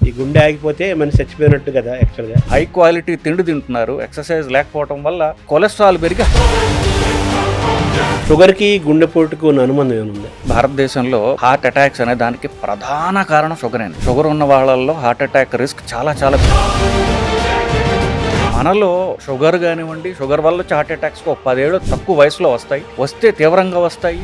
ఈ గుండె ఆగిపోతే మనిషి చచ్చిపోయినట్టు కదా యాక్చువల్గా. హై క్వాలిటీ తిండి తింటున్నారు, ఎక్సర్సైజ్ లేకపోవడం వల్ల కొలెస్ట్రాల్ పెరిగి షుగర్కి గుండెపోటుకు ఉన్న అనుబంధం ఏముంది? భారతదేశంలో హార్ట్ అటాక్స్ అనే దానికి ప్రధాన కారణం షుగర్ అండి. షుగర్ ఉన్న వాళ్ళల్లో హార్ట్ అటాక్ రిస్క్ చాలా మనలో షుగర్ కానివ్వండి, షుగర్ వల్ల వచ్చే హార్ట్ అటాక్స్ 10 ఏళ్ళు తక్కువ వయసులో వస్తే తీవ్రంగా వస్తాయి.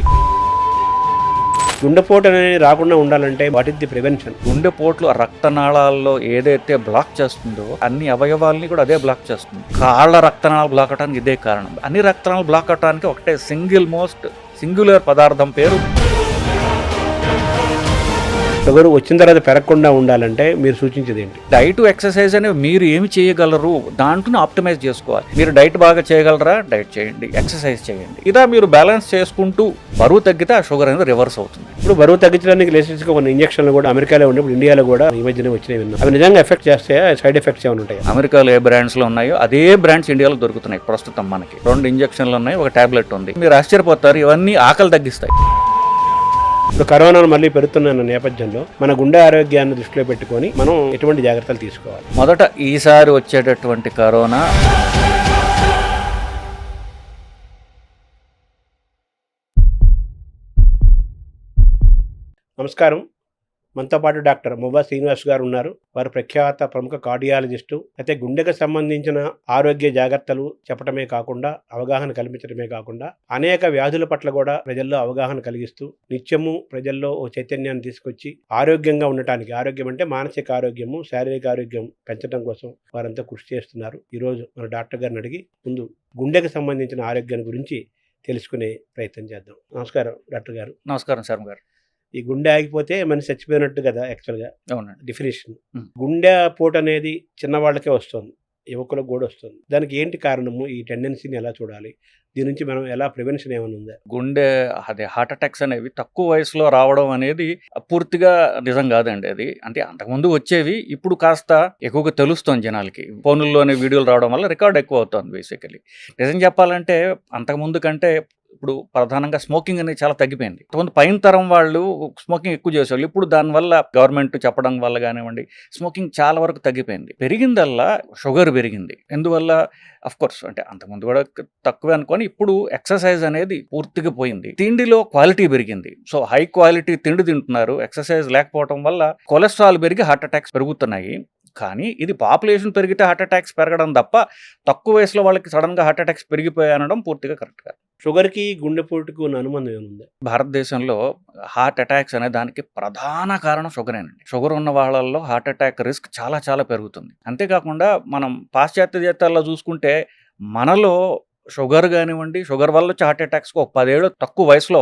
గుండెపోటు అనేది రాకుండా ఉండాలంటే వాట్ ఇస్ ది ప్రివెన్షన్? గుండెపోట్లు రక్తనాళాల్లో ఏదైతే బ్లాక్ చేస్తుందో అన్ని అవయవాల్ని కూడా అదే బ్లాక్ చేస్తుంది. కాళ్ళ రక్తనాళాలు బ్లాక్ అవడానికి ఇదే కారణం. అన్ని రక్తనాళాలు బ్లాక్ అవడానికి ఒకటే సింగులర్ పదార్థం పేరు. షుగర్ వచ్చిన తర్వాత పెరగకుండా ఉండాలంటే మీరు సూచించేది ఏంటి? డైట్, ఎక్సర్సైజ్ అనేవి మీరు ఏమి చేయగలరు దాంట్లో ఆప్టిమైజ్ చేసుకోవాలి. మీరు డైట్ బాగా చేయగలరా, డైట్ చేయండి, ఎక్సర్సైజ్ చేయండి. ఇలా మీరు బ్యాలెన్స్ చేసుకుంటూ బరువు తగ్గితే ఆ షుగర్ అనేది రివర్స్ అవుతుంది. ఇప్పుడు బరువు తగ్గించడానికి లేటెస్ట్గా కొన్ని ఇంజక్షన్లు కూడా అమెరికాలో ఉన్నప్పుడు ఇండియాలో కూడా ఈ మధ్యనే వచ్చినాయి విన్నాం. అవి నిజంగా ఎఫెక్ట్ చేస్తాయా? సైడ్ ఎఫెక్ట్స్ ఏమైనా ఉంటాయి? అమెరికాలో ఏ బ్రాండ్స్ లో ఉన్నాయో అదే బ్రాండ్స్ ఇండియాలో దొరుకుతున్నాయి. ప్రస్తుతం మనకి 2 ఇంజక్షన్లు ఉన్నాయి, ఒక టాబ్లెట్ ఉంది. మీరు ఆశ్చర్యపోతారు, ఇవన్నీ ఆకలి తగ్గిస్తాయి. ఇప్పుడు కరోనాను మళ్ళీ పెరుగుతున్న నేపథ్యంలో మన గుండె ఆరోగ్యాన్ని దృష్టిలో పెట్టుకొని మనం ఎటువంటి జాగ్రత్తలు తీసుకోవాలి? మొదట ఈసారి వచ్చేటటువంటి కరోనా నమస్కారం. మనతో పాటు డాక్టర్ మువ్వా శ్రీనివాస్ గారు ఉన్నారు. వారు ప్రఖ్యాత ప్రముఖ కార్డియాలజిస్టు. అయితే గుండెకు సంబంధించిన ఆరోగ్య జాగ్రత్తలు చెప్పడమే కాకుండా, అవగాహన కల్పించడమే కాకుండా అనేక వ్యాధుల పట్ల కూడా ప్రజల్లో అవగాహన కలిగిస్తూ నిత్యము ప్రజల్లో ఓ చైతన్యాన్ని తీసుకొచ్చి ఆరోగ్యంగా ఉండటానికి, ఆరోగ్యం అంటే మానసిక ఆరోగ్యము, శారీరక ఆరోగ్యం పెంచడం కోసం వారంతా కృషి చేస్తున్నారు. ఈరోజు మన డాక్టర్ గారిని అడిగి ముందు గుండెకు సంబంధించిన ఆరోగ్యాన్ని గురించి తెలుసుకునే ప్రయత్నం చేద్దాం. నమస్కారం డాక్టర్ గారు. నమస్కారం శర్మ గారు. ఈ గుండె ఆగిపోతే మనిషి చచ్చిపోయినట్టు కదా యాక్చువల్గా అవునండి. డెఫినేషన్. గుండె పోటు అనేది చిన్నవాళ్ళకే వస్తుంది, యువకులకు కూడా వస్తుంది. దానికి ఏంటి కారణము? ఈ టెండెన్సీని ఎలా చూడాలి? దీని నుంచి మనం ఎలా ప్రివెన్షన్ ఏమైనా ఉందా? గుండె హార్ట్ అటాక్స్ అనేవి తక్కువ వయసులో రావడం అనేది పూర్తిగా నిజం కాదండి. అది అంటే అంతకుముందు వచ్చేవి, ఇప్పుడు కాస్త ఎక్కువగా తెలుస్తుంది జనాలకి. ఫోన్లోనే వీడియోలు రావడం వల్ల రికార్డ్ ఎక్కువ అవుతుంది. బేసికలీ నిజం చెప్పాలంటే అంతకుముందు కంటే ఇప్పుడు ప్రధానంగా స్మోకింగ్ అనేది చాలా తగ్గిపోయింది. కొంత పైన తరం వాళ్ళు స్మోకింగ్ ఎక్కువ చేసేవాళ్ళు. ఇప్పుడు దానివల్ల గవర్నమెంట్ చెప్పడం వల్ల కానివ్వండి, స్మోకింగ్ చాలా వరకు తగ్గిపోయింది. పెరిగిందల్లా షుగర్ పెరిగింది. ఎందువల్ల? కోర్స్ అంటే అంతకుముందు కూడా తక్కువే అనుకొని ఇప్పుడు ఎక్సర్సైజ్ అనేది పూర్తిగా పోయింది. తిండిలో క్వాలిటీ పెరిగింది. సో హై క్వాలిటీ తిండి తింటున్నారు, ఎక్సర్సైజ్ లేకపోవడం వల్ల కొలెస్ట్రాల్ పెరిగి హార్ట్ అటాక్స్ పెరుగుతున్నాయి. కానీ ఇది పాపులేషన్ పెరిగితే హార్ట్ అటాక్స్ పెరగడం తప్ప తక్కువ వయసులో వాళ్ళకి సడన్గా హార్ట్ అటాక్స్ పెరిగిపోయి అనడం పూర్తిగా కరెక్ట్ కాదు. షుగర్కి గుండెపోటుకు ఉన్న అనుబంధం ఏముంది? భారతదేశంలో హార్ట్ అటాక్స్ అనే దానికి ప్రధాన కారణం షుగరేనండి. షుగర్ ఉన్న వాళ్ళల్లో హార్ట్ అటాక్ రిస్క్ చాలా పెరుగుతుంది. అంతేకాకుండా మనం పాశ్చాత్య దేశాల్లో చూసుకుంటే మనలో షుగర్ కానివ్వండి, షుగర్ వల్ల వచ్చే హార్ట్ అటాక్స్ 10 ఏళ్ళు తక్కువ వయసులో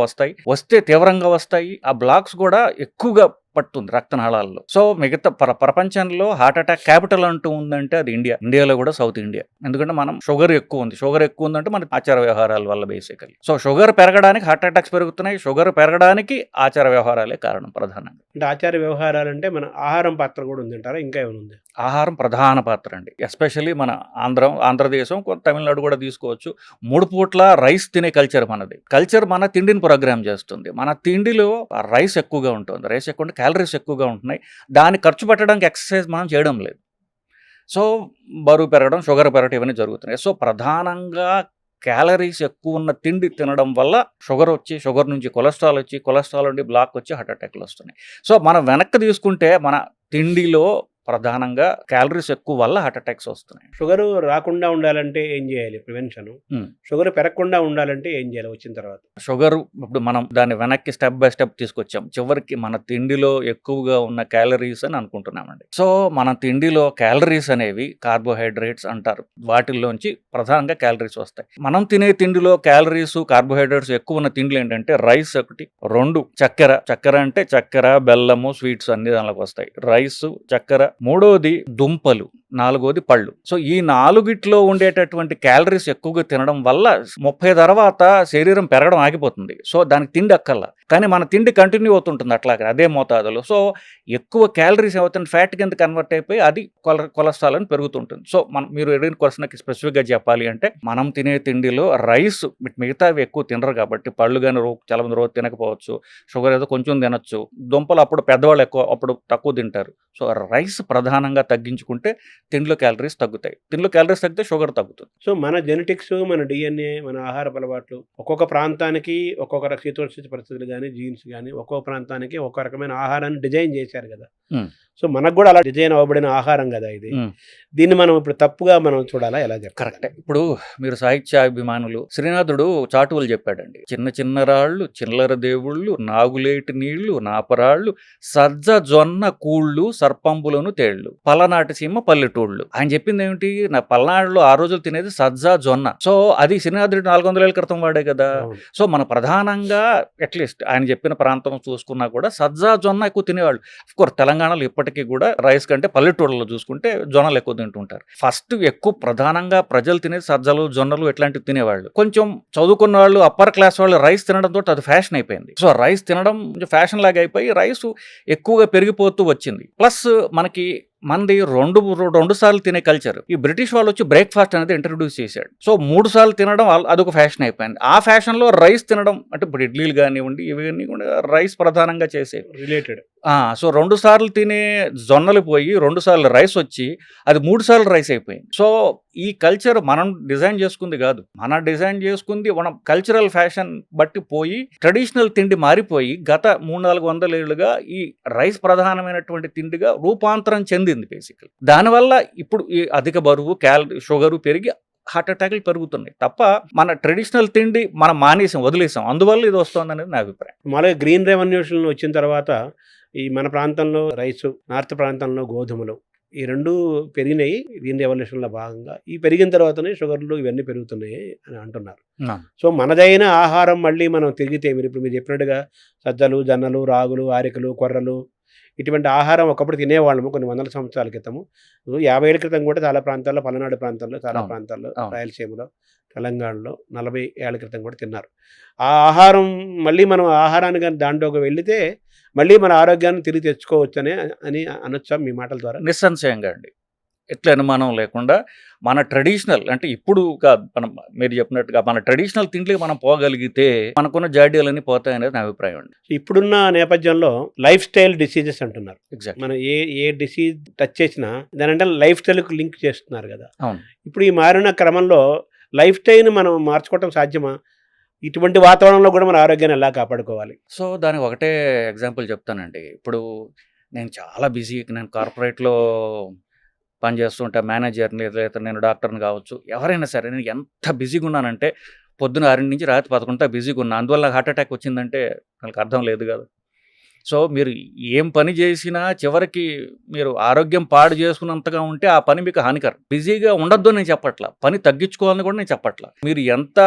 వస్తే తీవ్రంగా వస్తాయి. ఆ బ్లాక్స్ కూడా ఎక్కువగా పడుతుంది రక్తనాళాల్లో. సో మిగతా ప్రపంచంలో హార్ట్ అటాక్ క్యాపిటల్ అంటూ ఉందంటే అది ఇండియాలో కూడా సౌత్ ఇండియా. ఎందుకంటే మనం షుగర్ ఎక్కువ ఉందంటే మన ఆచార వ్యవహారాల వల్ల బేసికలీ. సో షుగర్ పెరగడానికి హార్ట్ అటాక్స్ పెరుగుతున్నాయి. షుగర్ పెరగడానికి ఆచార వ్యవహారాలే కారణం ప్రధానంగా. అంటే ఆచార వ్యవహారాలు అంటే మన ఆహారం పాత్ర కూడా ఉందంటారా? ఇంకా ఏమైనా ఉంది? ఆహారం ప్రధాన పాత్ర అండి. ఎస్పెషల్లీ మన ఆంధ్రదేశం, తమిళనాడు కూడా తీసుకోవచ్చు. 3 పూట్ల రైస్ తినే కల్చర్ మన తిండిని ప్రోగ్రామ్ చేస్తుంది. మన తిండిలో రైస్ ఎక్కువగా ఉంటుంది. రైస్ ఎక్కువ, క్యాలరీస్ ఎక్కువగా ఉంటున్నాయి. దాన్ని ఖర్చు పెట్టడానికి ఎక్సర్సైజ్ మనం చేయడం లేదు. సో బరువు పెరగడం, షుగర్ పెరగడం ఇవన్నీ జరుగుతున్నాయి. సో ప్రధానంగా క్యాలరీస్ ఎక్కువ ఉన్న తిండి తినడం వల్ల షుగర్ నుంచి కొలెస్ట్రాల్ నుండి బ్లాక్ వచ్చి హార్ట్ అటాక్లు వస్తున్నాయి. సో మనం వెనక్కి తీసుకుంటే మన తిండిలో ప్రధానంగా క్యాలరీస్ ఎక్కువ వల్ల హార్ట్ అటాక్స్ వస్తున్నాయి. షుగర్ రాకుండా ఉండాలంటే ఏం చేయాలి? ప్రివెన్షన్. షుగర్ పెరగకుండా ఉండాలంటే ఏం చేయాలి వచ్చిన తర్వాత? షుగర్ ఇప్పుడు మనం దాన్ని వెనక్కి స్టెప్ బై స్టెప్ తీసుకొచ్చాం. చివరికి మన తిండిలో ఎక్కువగా ఉన్న క్యాలరీస్ అని అనుకుంటున్నామండి. సో మన తిండిలో క్యాలరీస్ అనేవి కార్బోహైడ్రేట్స్ అంటారు. వాటిల్లోంచి ప్రధానంగా క్యాలరీస్ వస్తాయి. మనం తినే తిండిలో క్యాలరీస్, కార్బోహైడ్రేట్స్ ఎక్కువ ఉన్న తిండిలు ఏంటంటే రైస్ ఒకటి, 2 చక్కెర అంటే చక్కెర, బెల్లము, స్వీట్స్ అన్ని దానిలోకి వస్తాయి. రైస్, చక్కెర, మూడోది దుంపలు, నాలుగోది పళ్ళు. సో ఈ నాలుగిట్లో ఉండేటటువంటి క్యాలరీస్ ఎక్కువగా తినడం వల్ల 30 తర్వాత శరీరం పెరగడం ఆగిపోతుంది. సో దానికి తిండి అక్కర్లా, కానీ మన తిండి కంటిన్యూ అవుతుంటుంది అట్లాగే అదే మోతాదులో. సో ఎక్కువ క్యాలరీస్ ఏమవుతుంది, ఫ్యాట్ కింద కన్వర్ట్ అయిపోయి అది కొలెస్ట్రాల్ అని పెరుగుతుంటుంది. సో మీరు అడిగిన క్వశ్చన్కి స్పెసిఫిక్గా చెప్పాలి అంటే మనం తినే తిండిలో రైస్ మిగతావి ఎక్కువ తినరు కాబట్టి, పళ్ళు కానీ చాలా మంది రోజు తినకపోవచ్చు, షుగర్ ఏదో కొంచెం తినొచ్చు, దుంపలు అప్పుడు పెద్దవాళ్ళు ఎక్కువ అప్పుడు తక్కువ తింటారు. సో రైస్ ప్రధానంగా తగ్గించుకుంటే తిండిలో క్యాలరీస్ తగ్గుతాయి. తిండిలో క్యాలరీస్ తగ్గితే షుగర్ తగ్గుతుంది. సో మన జెనెటిక్స్, మన డిఎన్ఏ, మన ఆహారపు అలవాట్లు ఒక్కొక్క ప్రాంతానికి ఒక్కొక్క శీతోష్ణ పరిస్థితులు కానీ జీన్స్ కానీ ఒక్కొక్క ప్రాంతానికి ఒక్కొక్క రకమైన ఆహారాన్ని డిజైన్ చేశారు కదా. సో మనకు కూడా అలా డిజైన్ అవ్వబడిన ఆహారం కదా ఇది. దీన్ని మనం ఇప్పుడు తప్పుగా మనం చూడాలా, ఎలా చెప్పాలి? కరెక్టే. ఇప్పుడు మీరు సాహిత్యాభిమానులు, శ్రీనాథుడు చాటువులు చెప్పాడండి. చిన్న చిన్న రాళ్ళు, చిల్లర దేవుళ్ళు, నాగులేటి నీళ్లు, నాపరాళ్ళు, సజ్జ జొన్న కూళ్ళు, సర్పంబులను తేళ్లు, పలనాటి సీమ పల్లెటూళ్ళు. ఆయన చెప్పింది ఏమిటి, నా పల్నాడులో ఆ రోజులు తినేది సజ్జ జొన్న. సో అది శ్రీనాథుడు 400 ఏళ్ళ క్రితం వాడే కదా. సో మన ప్రధానంగా అట్లీస్ట్ ఆయన చెప్పిన ప్రాంతం చూసుకున్నా కూడా సజ్జ జొన్న ఎక్కువ తినేవాళ్ళు. అఫ్కోర్స్ తెలంగాణలో ఇప్పటికీ కూడా రైస్ కంటే పల్లెటూళ్ళలో చూసుకుంటే జొన్నలు ఎక్కువ తింటుంటారు. ఫస్ట్ ఎక్కువ ప్రధానంగా ప్రజలు తినేది సజ్జలు, జొన్నలు ఇట్లాంటివి తినేవాళ్ళు. కొంచెం చదువుకున్న వాళ్ళు, అప్పర్ క్లాస్ వాళ్ళు రైస్ తినడంతో అది ఫ్యాషన్ అయిపోయింది. సో రైస్ తినడం కొంచెం ఫ్యాషన్ లాగా అయిపోయి రైస్ ఎక్కువగా పెరిగిపోతూ వచ్చింది. ప్లస్ మనకి మనది రెండు సార్లు తినే కల్చర్. ఈ బ్రిటిష్ వాళ్ళు వచ్చి బ్రేక్ఫాస్ట్ అనేది ఇంట్రడ్యూస్ చేశాడు. సో 3 సార్లు తినడం అదొక ఫ్యాషన్ అయిపోయింది. ఆ ఫ్యాషన్ లో రైస్ తినడం అంటే ఇప్పుడు ఇడ్లీలు కానివ్వండి ఇవన్నీ కూడా రైస్ ప్రధానంగా చేసే రిలేటెడ్. సో 2 సార్లు తినే జొన్నలు పోయి 2 సార్లు రైస్ వచ్చి అది 3 సార్లు రైస్ అయిపోయింది. సో ఈ కల్చర్ మనం డిజైన్ చేసుకుంది కాదు, మనం డిజైన్ చేసుకుంది మనం కల్చరల్ ఫ్యాషన్ బట్టి పోయి ట్రెడిషనల్ తిండి మారిపోయి గత 300-400 ఏళ్ళుగా ఈ రైస్ ప్రధానమైనటువంటి తిండిగా రూపాంతరం చెందింది బేసికల్. దానివల్ల ఇప్పుడు ఈ అధిక బరువు, షుగరు పెరిగి హార్ట్ అటాక్లు పెరుగుతున్నాయి తప్ప మన ట్రెడిషనల్ తిండి మనం మానేసాం, వదిలేసాం. అందువల్ల ఇది వస్తుంది అనేది నా అభిప్రాయం. మామూలుగా గ్రీన్ రెవల్యూషన్ వచ్చిన తర్వాత ఈ మన ప్రాంతంలో రైసు, నార్త్ ప్రాంతంలో గోధుమలు, ఈ రెండు పెరిగినాయి గ్రీన్ రెవల్యూషన్లో భాగంగా. ఈ పెరిగిన తర్వాతనే షుగర్లు ఇవన్నీ పెరుగుతున్నాయి అని అంటున్నారు. సో మనదైన ఆహారం మళ్ళీ మనం తిరిగితే ఇప్పుడు మీరు చెప్పినట్టుగా సజ్జలు, జొన్నలు, రాగులు, ఆరికలు, కొర్రలు ఇటువంటి ఆహారం ఒకప్పుడు తినేవాళ్ళము కొన్ని వందల సంవత్సరాల క్రితము. 50 ఏళ్ళ క్రితం కూడా చాలా ప్రాంతాల్లో, పల్నాడు ప్రాంతాల్లో, చాలా ప్రాంతాల్లో, రాయలసీమలో, తెలంగాణలో 40 ఏళ్ళ క్రితం కూడా తిన్నారు. ఆ ఆహారం మళ్ళీ మనం ఆహారాన్ని కానీ దాంట్లోకి వెళితే మళ్ళీ మన ఆరోగ్యాన్ని తిరిగి తెచ్చుకోవచ్చు అని అనొచ్చా మీ మాటల ద్వారా? నిస్సంశయంగా అండి, ఎట్లా అనుమానం లేకుండా మన ట్రెడిషనల్ అంటే ఇప్పుడు కాదు, మనం మీరు చెప్పినట్టుగా మన ట్రెడిషనల్ తిండికి మనం పోగలిగితే మనకున్న జాడ్యాలన్నీ పోతాయనేది నా అభిప్రాయం అండి. ఇప్పుడున్న నేపథ్యంలో లైఫ్ స్టైల్ డిసీజెస్ అంటున్నారు. ఎగ్జాక్ట్. మనం ఏ డిసీజ్ టచ్ చేసినా దానంటే లైఫ్ స్టైల్కి లింక్ చేస్తున్నారు కదా. అవును. ఇప్పుడు ఈ మారిన క్రమంలో లైఫ్ స్టైల్ని మనం మార్చుకోవటం సాధ్యమా? ఇటువంటి వాతావరణంలో కూడా మన ఆరోగ్యాన్ని ఎలా కాపాడుకోవాలి? సో దానికి ఒకటే ఎగ్జాంపుల్ చెప్తానండి. ఇప్పుడు నేను చాలా బిజీ, నేను కార్పొరేట్లో పనిచేస్తుంటే మేనేజర్ని లేదా నేను డాక్టర్ని కావచ్చు, ఎవరైనా సరే నేను ఎంత బిజీగా ఉన్నానంటే పొద్దున 6 నుంచి రాత్రి 11 బిజీగా ఉన్నా, అందువల్ల హార్ట్ అటాక్ వచ్చిందంటే నాకు అర్థం లేదు కదా. సో మీరు ఏం పని చేసినా చివరికి మీరు ఆరోగ్యం పాడు చేసుకున్నంతగా ఉంటే ఆ పని మీకు హానికరం. బిజీగా ఉండొద్దు నేను చెప్పట్లా, పని తగ్గించుకోవాలని కూడా నేను చెప్పట్లా. మీరు ఎంత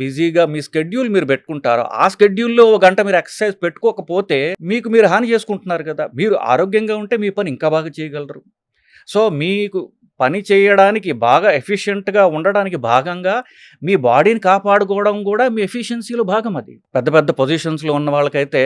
బిజీగా మీ స్కెడ్యూల్ మీరు పెట్టుకుంటారో ఆ స్కెడ్యూల్లో 1 గంట మీరు ఎక్సర్సైజ్ పెట్టుకోకపోతే మీకు మీరు హాని చేసుకుంటున్నారు కదా. మీరు ఆరోగ్యంగా ఉంటే మీ పని ఇంకా బాగా చేయగలరు. సో మీకు పని చేయడానికి బాగా ఎఫిషియెంట్గా ఉండడానికి భాగంగా మీ బాడీని కాపాడుకోవడం కూడా మీ ఎఫిషియన్సీలో భాగం. అది పెద్ద పెద్ద పొజిషన్స్లో ఉన్న వాళ్ళకైతే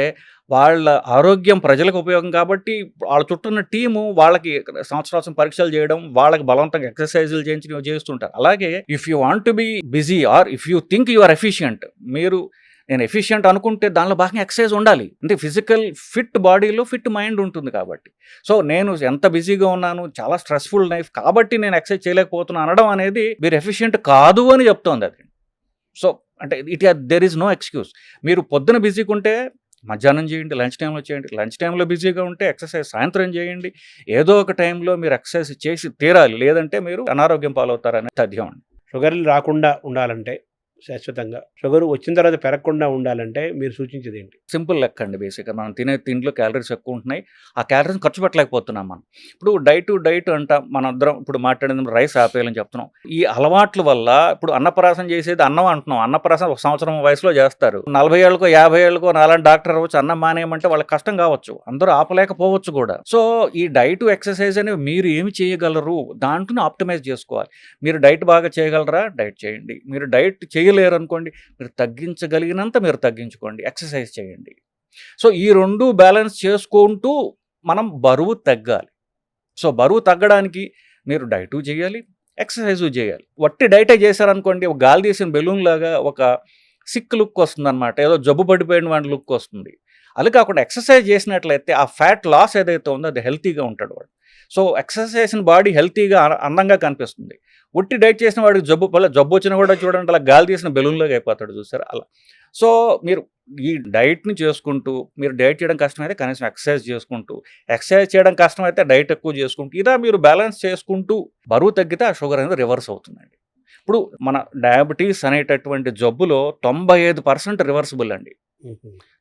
వాళ్ళ ఆరోగ్యం ప్రజలకు ఉపయోగం కాబట్టి వాళ్ళ చుట్టూ ఉన్న టీము వాళ్ళకి సంవత్సరాలు పరీక్షలు చేయడం, వాళ్ళకి బలవంతంగా ఎక్సర్సైజులు చేస్తుంటారు. అలాగే if you want to be busy or if you think you are efficient, మీరు నేను ఎఫిషియంట్ అనుకుంటే దానిలో బాగా ఎక్సర్సైజ్ ఉండాలి. అంటే ఫిజికల్ ఫిట్ బాడీలో ఫిట్ మైండ్ ఉంటుంది కాబట్టి. సో నేను ఎంత బిజీగా ఉన్నాను, చాలా స్ట్రెస్ఫుల్ లైఫ్ కాబట్టి నేను ఎక్సర్సైజ్ చేయలేకపోతున్నాను అనడం అనేది మీరు ఎఫిషియంట్ కాదు అని చెప్తోంది అది. సో అంటే దెర్ ఈజ్ నో ఎక్స్క్యూజ్. మీరు పొద్దున బిజీగా ఉంటే మధ్యాహ్నం చేయండి, లంచ్ టైంలో చేయండి, లంచ్ టైంలో బిజీగా ఉంటే ఎక్సర్సైజ్ సాయంత్రం చేయండి. ఏదో ఒక టైంలో మీరు ఎక్సర్సైజ్ చేసి తీరాలి, లేదంటే మీరు అనారోగ్యం పాలవుతారనే తథ్యం అండి. షుగర్లు రాకుండా ఉండాలంటే శాశ్వతంగా షుగర్ వచ్చిన తర్వాత పెరగకుండా ఉండాలంటే మీరు సూచించేది ఏంటి? సింపుల్ లెక్క అండి. బేసిక్‌గా మనం తినే తిండిలో క్యాలరీస్ ఎక్కువ ఉంటున్నాయి. ఆ క్యాలరీస్‌ని ఖర్చు పెట్టలేకపోతున్నాం మనం. ఇప్పుడు డైట్ అంటాం. మనందరం ఇప్పుడు మాట్లాడింది రైస్ ఆపేయాలని చెప్తున్నాం. ఈ అలవాట్ల వల్ల ఇప్పుడు అన్నప్రాసన చేసేది అన్నం అంటున్నాం. అన్నప్రాసన ఒక సంవత్సరం వయసులో చేస్తారు. 40 ఏళ్ళకో, 50 ఏళ్ళకో నాలాంటి డాక్టర్ అవ్వచ్చు అన్నం మానేయమంటే వాళ్ళకి కష్టం కావచ్చు. అందరూ ఆపలేకపోవచ్చు కూడా. సో ఈ డైట్, ఎక్సర్సైజ్ అనేవి మీరు ఏమి చేయగలరు? దాంట్లోనే ఆప్టిమైజ్ చేసుకోవాలి. మీరు డైట్ బాగా చేయగలరా? డైట్ చేయండి. మీరు డైట్ చేయలేరు అనుకోండి, మీరు తగ్గించగలిగినంత మీరు తగ్గించుకోండి. ఎక్సర్సైజ్ చేయండి. సో ఈ 2 బ్యాలెన్స్ చేసుకుంటూ మనం బరువు తగ్గాలి. సో బరువు తగ్గడానికి మీరు డైటు చేయాలి, ఎక్సర్సైజు చేయాలి. వట్టి డైటే చేశారనుకోండి, ఒక గాలి తీసిన బెలూన్ లాగా ఒక సిక్ లుక్ వస్తుందన్నమాట. ఏదో జబ్బు పడిపోయిన వాడి లుక్ వస్తుంది. అది కాకుండా ఎక్సర్సైజ్ చేసినట్లయితే ఆ ఫ్యాట్ లాస్ ఏదైతే ఉందో అది హెల్తీగా ఉంటాడు వాడు. సో ఎక్సర్సైజ్ చేసిన బాడీ హెల్తీగా అందంగా కనిపిస్తుంది. ఒట్టి డైట్ చేసిన వాడికి జబ్బు వచ్చినా కూడా చూడండి అలా గాలి తీసిన బెలూన్లాగా అయిపోతాడు చూసారు అలా. సో మీరు ఈ డైట్ని చేసుకుంటూ, మీరు డైట్ చేయడం కష్టమైతే కనీసం ఎక్సర్సైజ్ చేసుకుంటూ, ఎక్సర్సైజ్ చేయడం కష్టమైతే డైట్ ఎక్కువ చేసుకుంటూ, ఇలా మీరు బ్యాలెన్స్ చేసుకుంటూ బరువు తగ్గితే ఆ షుగర్ అనేది రివర్స్ అవుతుందండి. ఇప్పుడు మన డయాబెటీస్ అనేటటువంటి జబ్బులో 95% రివర్సిబుల్ అండి.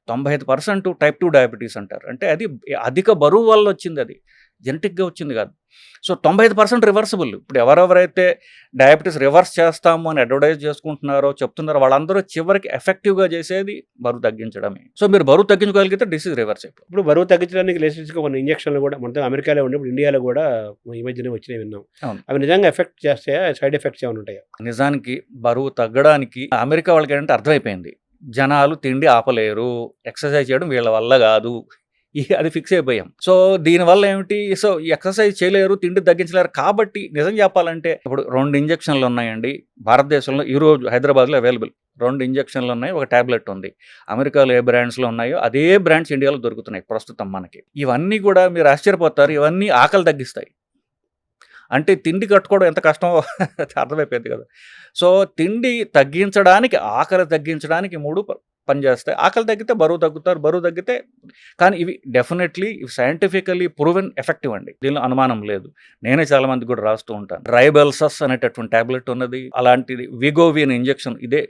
95% టైప్ 2 డయాబెటీస్ అంటారు. అంటే అది అధిక బరువు వల్ల వచ్చింది, అది జెనెటిక్గా వచ్చింది కాదు. So 95% reversible. ఇప్పుడు ఎవరెవరైతే డయాబెటీస్ రివర్స్ చేస్తాము అని అడ్వర్టైజ్ చేసుకుంటున్నారో చెప్తున్నారో వాళ్ళందరూ చివరికి ఎఫెక్టివ్గా చేసేది బరువు తగ్గించడమే. సో మీరు బరువు తగ్గించగలిగితే డిసీజ్ రివర్స్ అయిపోతుంది. ఇప్పుడు బరువు తగ్గించడానికి లేటెస్ట్‌గా కొన్ని ఇంజెక్షన్లు కూడా మొత్తం అమెరికాలో ఉండి ఇప్పుడు ఇండియాలో కూడా ఈ మధ్యనే వచ్చినవి విన్నాం. అవును. అవి నిజంగా ఎఫెక్ట్ చేస్తాయా? సైడ్ ఎఫెక్ట్స్ ఏమైనా ఉంటాయా? నిజానికి బరువు తగ్గడానికి అమెరికా వాళ్ళకి ఏంటంటే అర్థమైపోయింది. జనాలు తిండి ఆపలేరు, ఎక్సర్సైజ్ చేయడం వీళ్ళ వల్ల కాదు, అది ఫిక్స్ అయిపోయాం. సో దీనివల్ల ఏమిటి, సో ఎక్సర్సైజ్ చేయలేరు, తిండి తగ్గించలేరు. కాబట్టి నిజం చెప్పాలంటే ఇప్పుడు 2 ఇంజెక్షన్లు ఉన్నాయండి భారతదేశంలో ఈరోజు హైదరాబాద్లో అవైలబుల్. 2 ఇంజెక్షన్లు ఉన్నాయి, ఒక టాబ్లెట్ ఉంది. అమెరికాలో ఏ బ్రాండ్స్లో ఉన్నాయో అదే బ్రాండ్స్ ఇండియాలో దొరుకుతున్నాయి ప్రస్తుతం మనకి. ఇవన్నీ కూడా మీరు ఆశ్చర్యపోతారు, ఇవన్నీ ఆకలి తగ్గిస్తాయి. అంటే తిండి కట్టుకోవడం ఎంత కష్టమో అర్థమైపోయింది కదా. సో తిండి తగ్గించడానికి, ఆకలి తగ్గించడానికి 3 పనిచేస్తాయి. ఆకలి తగ్గితే బరువు తగ్గుతారు, బరువు తగ్గితే. కానీ ఇవి డెఫినెట్లీ ఇవి సైంటిఫికల్లీ ప్రూవెన్ ఎఫెక్టివ్ అండి, దీనిలో అనుమానం లేదు. నేనే చాలా మంది కూడా రాస్తూ ఉంటాను. రైబెల్సస్ అనేటటువంటి టాబ్లెట్ ఉన్నది, అలాంటిది విగోవిన్ ఇంజెక్షన్, ఇదే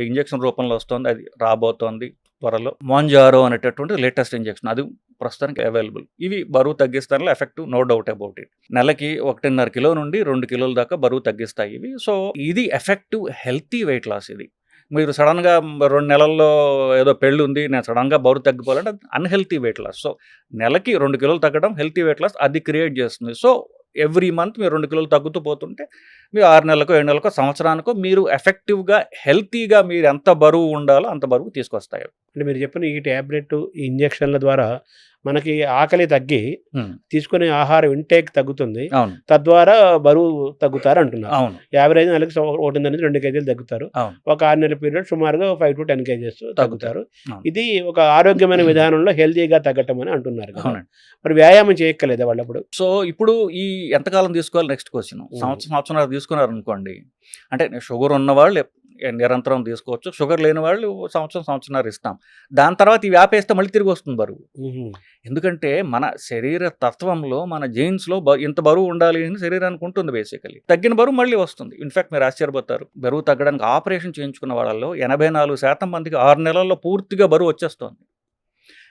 ఇంజెక్షన్ రూపంలో వస్తుంది, అది రాబోతోంది త్వరలో. మోంజారో అనేటటువంటి లేటెస్ట్ ఇంజెక్షన్, అది ప్రస్తుతానికి అవైలబుల్. ఇవి బరువు తగ్గిస్తానిలో effective, no doubt about it. నెలకి 1.5 కిలో నుండి 2 కిలోల దాకా బరువు తగ్గిస్తాయి ఇవి. సో ఇది ఎఫెక్టివ్ హెల్తీ వెయిట్ లాస్. ఇది మీరు సడన్గా 2 నెలల్లో ఏదో పెళ్ళి ఉంది, నేను సడన్గా బరువు తగ్గిపోవాలంటే అది అన్హెల్తీ వెయిట్ లాస్. సో నెలకి 2 కిలోలు తగ్గడం హెల్తీ వెయిట్ లాస్ అది క్రియేట్ చేస్తుంది. సో ఎవ్రీ మంత్ మీరు 2 కిలోలు తగ్గుతూ పోతుంటే మీరు 6 నెలలకో 7 నెలలకో సంవత్సరానికో మీరు ఎఫెక్టివ్గా హెల్తీగా మీరు ఎంత బరువు ఉండాలో అంత బరువు తీసుకొస్తాయి. అంటే మీరు చెప్పిన ఈ టాబ్లెట్, ఈ ఇంజెక్షన్ల ద్వారా మనకి ఆకలి తగ్గి తీసుకునే ఆహారం ఇంటేక్ తగ్గుతుంది, అవును, తద్వారా బరువు తగ్గుతారు అంటున్నారు. అవును, యావరేజ్ నెలకి 1.5 నుంచి 2 కేజీలు తగ్గుతారు. అవును, ఒక 6 నెలల పీరియడ్ సుమారుగా 5 to 10 కేజెస్ తగ్గుతారు. అవును. ఇది ఒక ఆరోగ్యమైన విధానంలో హెల్తీగా తగ్గటం అని అంటున్నారు కదా. అవునండి. మరి వ్యాయామం చేయక్కర్లేదా వాళ్ళప్పుడు? సో ఇప్పుడు ఈ ఎంతకాలం తీసుకోవాలి నెక్స్ట్ క్వశ్చన్. సంవత్సరం తీసుకున్నారు అనుకోండి, అంటే షుగర్ ఉన్నవాళ్ళు నిరంతరం తీసుకోవచ్చు, షుగర్ లేని వాళ్ళు సంవత్సరంన్నర ఇస్తాం. దాని తర్వాత ఇవి ఆపేస్తే మళ్ళీ తిరిగి వస్తుంది బరువు. ఎందుకంటే మన శరీర తత్వంలో, మన జీన్స్లో ఇంత బరువు ఉండాలి అని శరీరానికి ఉంటుంది. బేసికలీ తగ్గిన బరువు మళ్ళీ వస్తుంది. ఇన్ఫాక్ట్ మీరు ఆశ్చర్యపోతారు, బరువు తగ్గడానికి ఆపరేషన్ చేయించుకున్న వాళ్ళలో 84% మందికి 6 నెలల్లో పూర్తిగా బరువు వచ్చేస్తుంది.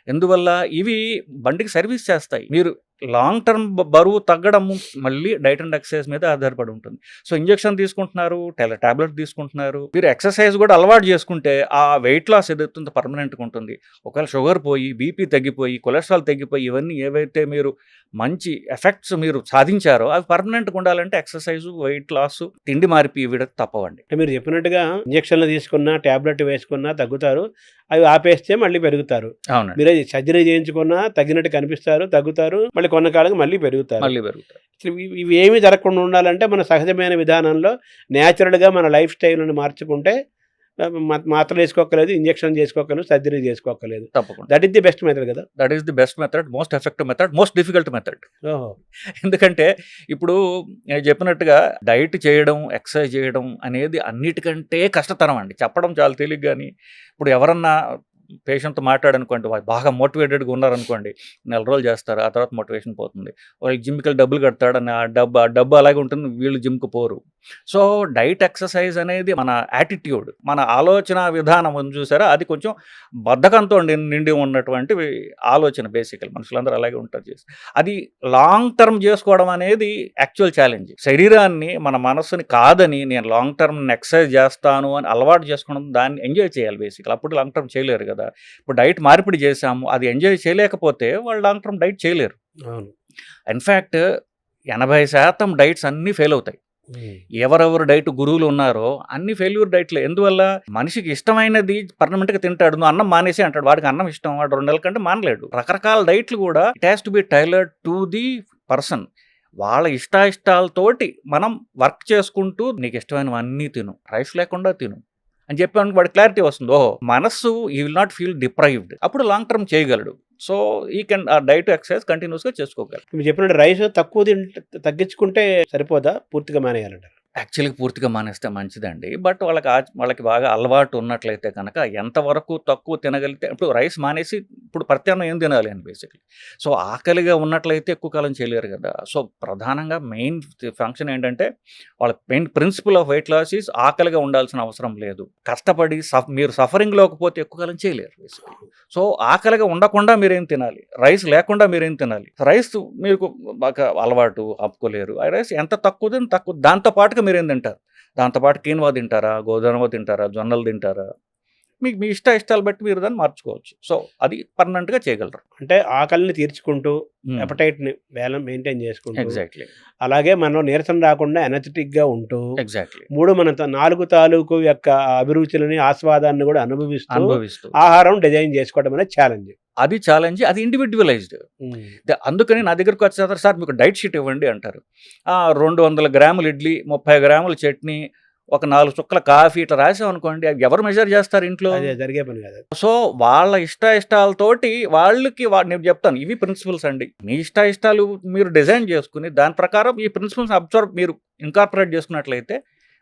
ఎందువల్ల ఇవి బండికి సర్వీస్ చేస్తాయి. మీరు లాంగ్ టర్మ్ బరువు తగ్గడం మళ్ళీ డైట్ అండ్ ఎక్సర్సైజ్ మీద ఆధారపడి ఉంటుంది. సో ఇంజెక్షన్ తీసుకుంటున్నారు, టాబ్లెట్ తీసుకుంటున్నారు, మీరు ఎక్సర్సైజ్ కూడా అలవాటు చేసుకుంటే ఆ వెయిట్ లాస్ ఏదైతుందో పర్మనెంట్గా ఉంటుంది. ఒకవేళ షుగర్ పోయి, బీపీ తగ్గిపోయి, కొలెస్ట్రాల్ తగ్గిపోయి, ఇవన్నీ ఏవైతే మీరు మంచి ఎఫెక్ట్స్ మీరు సాధించారో అవి పర్మనెంట్గా ఉండాలంటే ఎక్సర్సైజ్, వెయిట్ లాస్, తిండి మార్పి ఇవి తప్పవండి. అంటే మీరు చెప్పినట్టుగా ఇంజెక్షన్లు తీసుకున్నా, టాబ్లెట్ వేసుకున్నా తగ్గుతారు, అవి ఆపేస్తే మళ్ళీ పెరుగుతారు. అవునండి. మీరు సర్జరీ చేయించుకున్నా తగ్గినట్టు కనిపిస్తారు, తగ్గుతారు, మళ్ళీ కొన్నకాలంగా మళ్ళీ పెరుగుతారు. ఇవి ఏమీ జరగకుండా ఉండాలంటే మన సహజమైన విధానంలో న్యాచురల్గా మన లైఫ్ స్టైల్ని మార్చుకుంటే మాత్రలు వేసుకోక్కర్లేదు, ఇంజెక్షన్ చేసుకోక్కర్లేదు, సర్జరీ చేసుకోక్కర్లేదు. తప్పకుండా. That is the best method కదా. That is the best method, most effective method, most difficult method. ఎందుకంటే ఇప్పుడు నేను చెప్పినట్టుగా డైట్ చేయడం, ఎక్సర్సైజ్ చేయడం అనేది అన్నిటికంటే కష్టతరం అండి. చెప్పడం చాలా తేలిక, కానీ ఇప్పుడు ఎవరన్నా పేషెంట్తో మాట్లాడనుకోండి, వాళ్ళు బాగా మోటివేటెడ్గా ఉన్నారనుకోండి, నెల రోజులు చేస్తారు, ఆ తర్వాత మోటివేషన్ పోతుంది. వాళ్ళకి జిమ్కి డబ్బులు కడతాడు అని ఆ డబ్బు అలాగే ఉంటుంది, వీళ్ళు జిమ్కి పోరు. సో డైట్ ఎక్సర్సైజ్ అనేది మన యాటిట్యూడ్, మన ఆలోచన విధానం ఉంది చూసారా, అది కొంచెం బద్ధకంతో నిండి ఉన్నటువంటి ఆలోచన. బేసికల్ మనుషులందరూ అలాగే ఉంటారు చేసి, అది లాంగ్ టర్మ్ చేసుకోవడం అనేది యాక్చువల్ ఛాలెంజ్. శరీరాన్ని, మన మనస్సుని కాదని నేను లాంగ్ టర్మ్ ఎక్సర్సైజ్ చేస్తాను అని అలవాటు చేసుకోవడం, దాన్ని ఎంజాయ్ చేయాలి బేసికల్. అప్పుడు లాంగ్ టర్మ్ చేయలేరు కదా. ఇప్పుడు డైట్ మార్పిడి చేసాము, అది ఎంజాయ్ చేయలేకపోతే వాళ్ళు లాంగ్ టర్మ్ డైట్ చేయలేరు. ఇన్ఫ్యాక్ట్ 80% డైట్స్ అన్నీ ఫెయిల్ అవుతాయి. ఎవరెవరు డైట్ గురువులు ఉన్నారో అన్ని ఫెయిల్యూర్ డైట్లు. ఎందువల్ల? మనిషికి ఇష్టమైనది పర్మనెంట్గా తింటాడు, నువ్వు అన్నం మానేసి అంటాడు, వాడికి అన్నం ఇష్టం, వాడు 2 నెలల కంటే మానలేడు. రకరకాల డైట్లు కూడా it has to be tailored to the person. వాళ్ళ ఇష్టాలతోటి మనం వర్క్ చేసుకుంటూ, నీకు ఇష్టమైనవన్నీ తిను, రైస్ లేకుండా తిను అని చెప్పాను, వాడి క్లారిటీ వస్తుంది. ఓహో, మనస్సు ఈ విల్ నాట్ ఫీల్ డిప్రైవ్డ్, అప్పుడు లాంగ్ టర్మ్ చేయగలడు. సో ఈ కెన్ ఆ డైట్ ఎక్సర్సైజ్ కంటిన్యూస్గా చేసుకోగలరు. మీరు చెప్పినట్టు రైస్ తక్కువ తగ్గించుకుంటే సరిపోదా, పూర్తిగా మానేయాలంటారు? యాక్చువల్గా పూర్తిగా మానేస్తే మంచిదండి. బట్ వాళ్ళకి బాగా అలవాటు ఉన్నట్లయితే కనుక ఎంతవరకు తక్కువ తినగలిగితే, ఇప్పుడు రైస్ మానేసి ఇప్పుడు ప్రత్యామ్నాయం ఏం తినాలి అని బేసిక్లీ. సో ఆకలిగా ఉన్నట్లయితే ఎక్కువ కాలం చేయలేరు కదా. సో ప్రధానంగా మెయిన్ ఫంక్షన్ ఏంటంటే, వాళ్ళ main principle of weight loss is ఆకలిగా ఉండాల్సిన అవసరం లేదు. కష్టపడి మీరు సఫరింగ్లోకి పోతే ఎక్కువ కాలం చేయలేరు బేసిక్లీ. సో ఆకలిగా ఉండకుండా మీరేం తినాలి, రైస్ లేకుండా మీరేం తినాలి. రైస్ మీకు బాగా అలవాటు, ఆపుకోలేరు. ఆ రైస్ ఎంత తక్కువ తక్కువ, దాంతో పాటుగా మీరేం తింటారు, దాంతోపాటు కీన్వా తింటారా, గోధుమ తింటారా, జొన్నలు తింటారా, మీకు మీ ఇష్టాలు బట్టి మీరు దాన్ని మార్చుకోవచ్చు. సో అది పర్మనెంట్గా చేయగలరు. అంటే ఆకలిని తీర్చుకుంటూ, అపటైట్ని మెయింటైన్ చేసుకుంటూ, ఎగ్జాక్ట్లీ అలాగే మనం నీరసం రాకుండా ఎనర్జెటిక్గా ఉంటూ, ఎగ్జాక్ట్లీ 4 తాలూకు యొక్క అభిరుచులని, ఆస్వాదాన్ని కూడా అనుభవిస్తూ ఆహారం డిజైన్ చేసుకోవడం అనేది ఛాలెంజ్. అది ఛాలెంజ్, అది ఇండివిజువలైజ్డ్. అందుకని నా దగ్గరకు వచ్చేసారు, సార్ మీకు డైట్ షీట్ ఇవ్వండి అంటారు. 200 గ్రాములు ఇడ్లీ, 30 గ్రాముల చట్నీ, ఒక 4 చుక్కల కాఫీ ఇట్లా రాసాం అనుకోండి, అవి ఎవరు మెజర్ చేస్తారు ఇంట్లో? అదే జరిగే పని కాదు. సో వాళ్ళ ఇష్టాలతోటి వాళ్ళకి నేను చెప్తాను, ఇవి ప్రిన్సిపల్స్ అండి. మీ ఇష్టాలు మీరు డిజైన్ చేసుకుని దాని ప్రకారం ఈ ప్రిన్సిపల్స్ మీరు ఇన్కార్పొరేట్ చేసుకున్నట్లయితే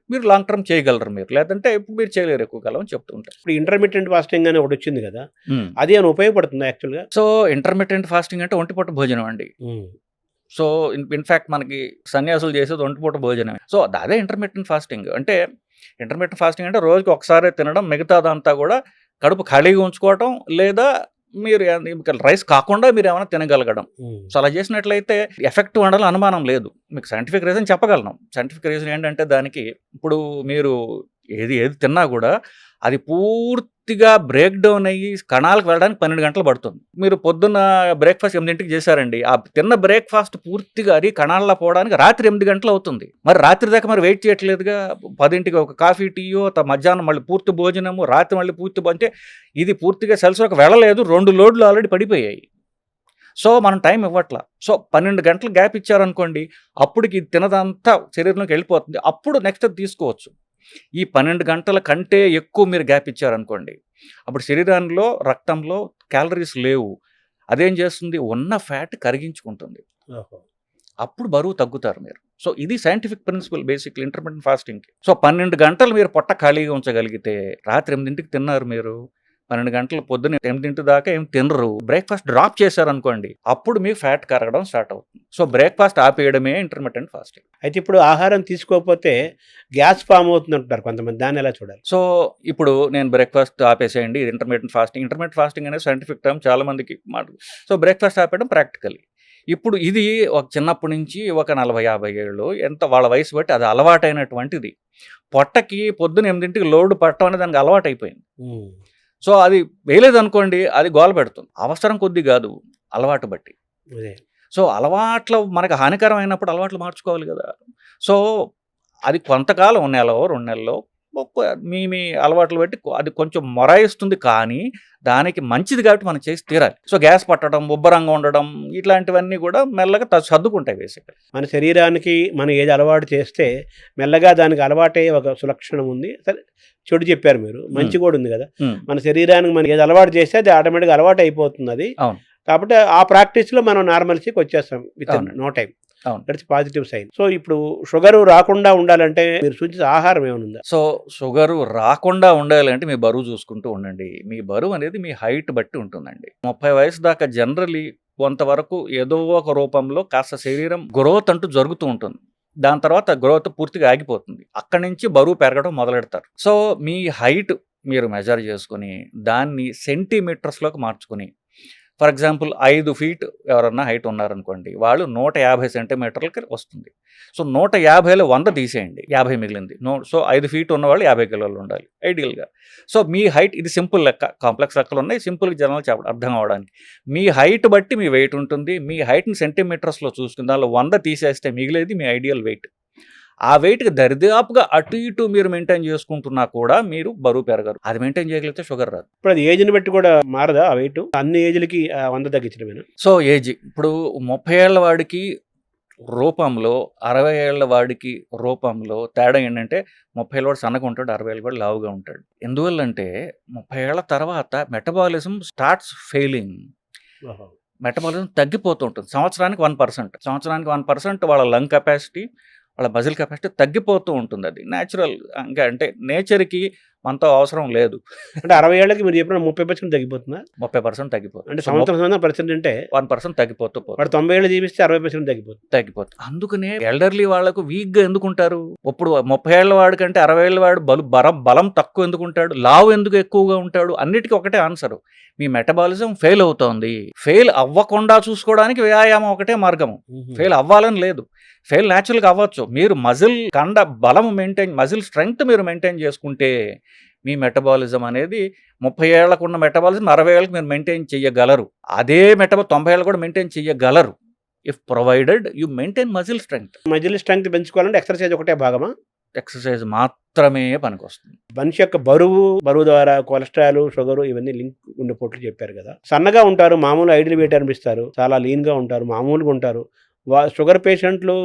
మీరు లాంగ్ టర్మ్ చేయగలరు. మీరు లేదంటే ఇప్పుడు మీరు చేయలేరు ఎక్కువ కాలం అని చెప్తూ ఉంటారు. ఇప్పుడు ఇంటర్మీడియట్ ఫాస్టింగ్ అని ఒకటి వచ్చింది కదా, అది ఏమైనా ఉపయోగపడుతుంది యాక్చువల్గా? సో ఇంటర్మీడియట్ ఫాస్టింగ్ అంటే ఒంటిపూట భోజనం అండి. సో ఇన్ఫ్యాక్ట్ మనకి సన్యాసులు చేసేది ఒంటిపూట భోజనమే. సో అదే ఇంటర్మీడియట్ ఫాస్టింగ్ అంటే. ఇంటర్మీడియట్ ఫాస్టింగ్ అంటే రోజుకి ఒకసారి తినడం, మిగతాదంతా కూడా కడుపు ఖాళీగా ఉంచుకోవటం, లేదా మీరు రైస్ కాకుండా మీరు ఏమైనా తినగలగడం. సో అలా చేసినట్లయితే ఎఫెక్టివ్ ఉండాలని అనుమానం లేదు. మీకు సైంటిఫిక్ రీజన్ చెప్పగలను. సైంటిఫిక్ రీజన్ ఏంటంటే, దానికి ఇప్పుడు మీరు ఏది తిన్నా కూడా అది పూర్తిగా బ్రేక్ డౌన్ అయ్యి కణాలకు వెళ్ళడానికి 12 గంటలు పడుతుంది. మీరు పొద్దున్న బ్రేక్ఫాస్ట్ 8ంటికి చేశారండి, ఆ తిన్న బ్రేక్ఫాస్ట్ పూర్తిగా అది కణాల్లో పోవడానికి రాత్రి 8 గంటలు అవుతుంది. మరి రాత్రి దాకా మరి వెయిట్ చేయట్లేదుగా. 10ంటికి ఒక కాఫీ, టీయో, మధ్యాహ్నం మళ్ళీ పూర్తి భోజనము, రాత్రి మళ్ళీ పూర్తి, అంటే ఇది పూర్తిగా సెల్స్లోకి వెళ్ళలేదు. 2 లోడ్లు ఆల్రెడీ పడిపోయాయి. సో మనం టైం ఇవ్వట్లా. సో 12 గంటలు గ్యాప్ ఇచ్చారనుకోండి, అప్పటికి తినదంతా శరీరంలోకి వెళ్ళిపోతుంది. అప్పుడు నెక్స్ట్ తీసుకోవచ్చు. ఈ 12 గంటల కంటే ఎక్కువ మీరు గ్యాప్ ఇచ్చారనుకోండి, అప్పుడు శరీరంలో, రక్తంలో క్యాలరీస్ లేవు. అదేం చేస్తుంది, ఉన్న ఫ్యాట్ కరిగించుకుంటుంది. అప్పుడు బరువు తగ్గుతారు మీరు. సో ఇది సైంటిఫిక్ ప్రిన్సిపల్ బేసిక్లీ ఇంటర్మీడియట్ ఫాస్టింగ్కి. సో 12 గంటలు మీరు పొట్ట ఖాళీగా ఉంచగలిగితే, రాత్రి 8ంటికి తిన్నారు మీరు, 12 గంటలు పొద్దున్న 8 దాకా ఏం తినరు, బ్రేక్ఫాస్ట్ డ్రాప్ చేశారనుకోండి, అప్పుడు మీ ఫ్యాట్ కరగడం స్టార్ట్ అవుతుంది. సో బ్రేక్ఫాస్ట్ ఆపేయడమే ఇంటర్మిటెంట్ ఫాస్టింగ్. అయితే ఇప్పుడు ఆహారం తీసుకోకపోతే గ్యాస్ ఫామ్ అవుతుంది అంటారు కొంతమంది, దాన్ని ఎలా చూడాలి? సో ఇప్పుడు నేను బ్రేక్ఫాస్ట్ ఆపేసేయండి, ఇది ఇంటర్మీడియట్ ఫాస్టింగ్. ఇంటర్మీడియట్ ఫాస్టింగ్ అనేది సైంటిఫిక్ టర్మ్, చాలా మందికి మాట. సో బ్రేక్ఫాస్ట్ ఆపేయడం ప్రాక్టికల్లీ. ఇప్పుడు ఇది ఒక చిన్నప్పటి నుంచి ఒక 40-50 ఏళ్ళు ఎంత వాళ్ళ వయసు బట్టి అది అలవాటైనటువంటిది. పొట్టకి పొద్దున్న 8ంటికి లోడ్ పట్టడం అనేది దానికి అలవాటు అయిపోయింది. సో అది వేయలేదనుకోండి, అది గోల పెడుతుంది. అవసరం కొద్ది కాదు, అలవాటు బట్టి. సో అలవాట్లు మనకు హానికరమైనప్పుడు అలవాట్లు మార్చుకోవాలి కదా. సో అది కొంతకాలం, నెలలో 2 నెలల్లో మీ అలవాట్లు బట్టి అది కొంచెం మొరాయిస్తుంది, కానీ దానికి మంచిది కాబట్టి మనం చేసి తీరాలి. సో గ్యాస్ పట్టడం, ఉబ్బరంగా ఉండడం, ఇట్లాంటివన్నీ కూడా మెల్లగా సర్దుకుంటాయి. బేసిక్గా మన శరీరానికి మనం ఏది అలవాటు చేస్తే మెల్లగా దానికి అలవాటే ఒక సులక్షణం ఉంది. సరే, చెడు చెప్పారు మీరు, మంచి కూడా ఉంది కదా. మన శరీరానికి మనం ఏది అలవాటు చేస్తే అది ఆటోమేటిక్గా అలవాటు అయిపోతుంది. అది కాబట్టి ఆ ప్రాక్టీస్లో మనం నార్మల్సీకి వచ్చేస్తాం విత్ నో టైం. అవును. That's positive sign. సో ఇప్పుడు షుగర్ రాకుండా ఉండాలంటే మీరు సూచించే ఆహారం ఏమైనా ఉందా? సో షుగరు రాకుండా ఉండాలంటే మీ బరువు చూసుకుంటూ ఉండండి. మీ బరువు అనేది మీ హైట్ బట్టి ఉంటుందండి. 30 వయసు దాకా జనరల్లీ కొంతవరకు ఏదో ఒక రూపంలో కాస్త శరీరం గ్రోత్ అంటూ జరుగుతూ ఉంటుంది. దాని తర్వాత గ్రోత్ పూర్తిగా ఆగిపోతుంది. అక్కడి నుంచి బరువు పెరగడం మొదలెడతారు. సో మీ హైట్ మీరు మెజర్ చేసుకొని దాన్ని సెంటీమీటర్స్‌లోకి మార్చుకొని, ఫర్ ఎగ్జాంపుల్ 5 ఫీట్ ఎవరన్నా హైట్ ఉన్నారనుకోండి, వాళ్ళు 150 సెంటీమీటర్లకి వస్తుంది. సో 150లో 100 తీసేయండి, 50 మిగిలింది. సో 5 ఫీట్ ఉన్నవాళ్ళు 50 కిలోలు ఉండాలి ఐడియల్‌గా. సో మీ హైట్, ఇది సింపుల్ లెక్క, కాంప్లెక్స్ లెక్కలు ఉన్నాయి, సింపుల్ జనాలు చెప్పడం అర్థం అవ్వడానికి. మీ హైట్ బట్టి మీ వెయిట్ ఉంటుంది. మీ హైట్‌ని సెంటీమీటర్స్‌లో చూసుకుని దానిలో 100 తీసేస్తే మిగిలేది మీ ఐడియల్ వెయిట్. ఆ వెయిట్‌కి దరిదాపుగా అటు ఇటు మీరు మెయింటైన్ చేసుకుంటున్నా కూడా మీరు బరువు పెరగరు. అది మెయింటైన్ చేయగలిగితే షుగర్ రాదు. ఇప్పుడు అది ఏజ్‌ని బట్టి కూడా మారదా ఆ వెయిట్? అన్ని ఏజ్‌లకి 100 తగ్గించడమేనా? సో ఏజ్ ఇప్పుడు 30 ఏళ్ల వాడికి రూపంలో, 60 ఏళ్ల వాడికి రూపంలో తేడా ఏంటంటే 30 ఏళ్ల వాడు సన్నగా ఉంటాడు, 60 ఏళ్ల వాడు లావుగా ఉంటాడు. ఎందువల్లంటే 30 ఏళ్ల తర్వాత మెటబాలిజం స్టార్ట్స్ ఫెయిలింగ్. ఓహో! మెటబాలిజం తగ్గిపోతూ ఉంటుంది. సంవత్సరానికి 1% వాళ్ళ లంగ్ కెపాసిటీ, వాళ్ళ మజిల్ కెపాసిటీ తగ్గిపోతూ ఉంటుంది. అది న్యాచురల్. ఇంకా అంటే నేచర్‌కి మనతో అవసరం లేదు. అంటే 60 ఏళ్ళకి మీరు చెప్పిన 30% తగ్గిపోతుందా? 30% తగ్గిపోతుంది. అంటే సంవత్సరం పర్సెంట్ అంటే 1% తగ్గిపోతూ పోతుంది. వాడు 90 ఏళ్ళు జీవిస్తే 60% తగ్గిపోతుంది. అందుకనే ఎల్డర్లీ వాళ్ళకు వీక్‌గా ఎందుకుంటారు? ఇప్పుడు 30 ఏళ్ల వాడి కంటే 60 ఏళ్ల వాడు బలం తక్కువ ఎందుకుంటాడు? లావు ఎందుకు ఎక్కువగా ఉంటాడు? అన్నిటికీ ఒకటే ఆన్సరు. మీ మెటబాలిజం ఫెయిల్ అవుతోంది. ఫెయిల్ అవ్వకుండా చూసుకోవడానికి వ్యాయామం ఒకటే మార్గము. ఫెయిల్ అవ్వాలని లేదు. ఫెయిల్ న్యాచురల్‌గా అవ్వచ్చు. మీరు మజిల్ స్ట్రెంగ్త్ మీరు మెయింటైన్ చేసుకుంటే మీ మెటబాలిజం అనేది 30 ఏళ్లకున్న మెటబాలిజం 60 ఏళ్ళకి మీరు మెయింటైన్ చేయగలరు. అదే 90 ఏళ్ళు కూడా మెయింటైన్ చేయగలరు. If provided you maintain muscle strength. Muscle strength పెంచుకోవాలంటే ఎక్సర్సైజ్ ఒకటే భాగమా? ఎక్సర్సైజ్ మాత్రమే పనికొస్తుంది. మనిషి యొక్క బరువు ద్వారా కొలెస్ట్రాల్, షుగర్ ఇవన్నీ లింక్ గుండెపోట్లు చెప్పారు కదా. సన్నగా ఉంటారు, మామూలు ఐడియల్ వెయిట్ అనిపిస్తారు, చాలా లీన్‌గా ఉంటారు, మామూలుగా ఉంటారు. షుగర్ పేషెంట్లు,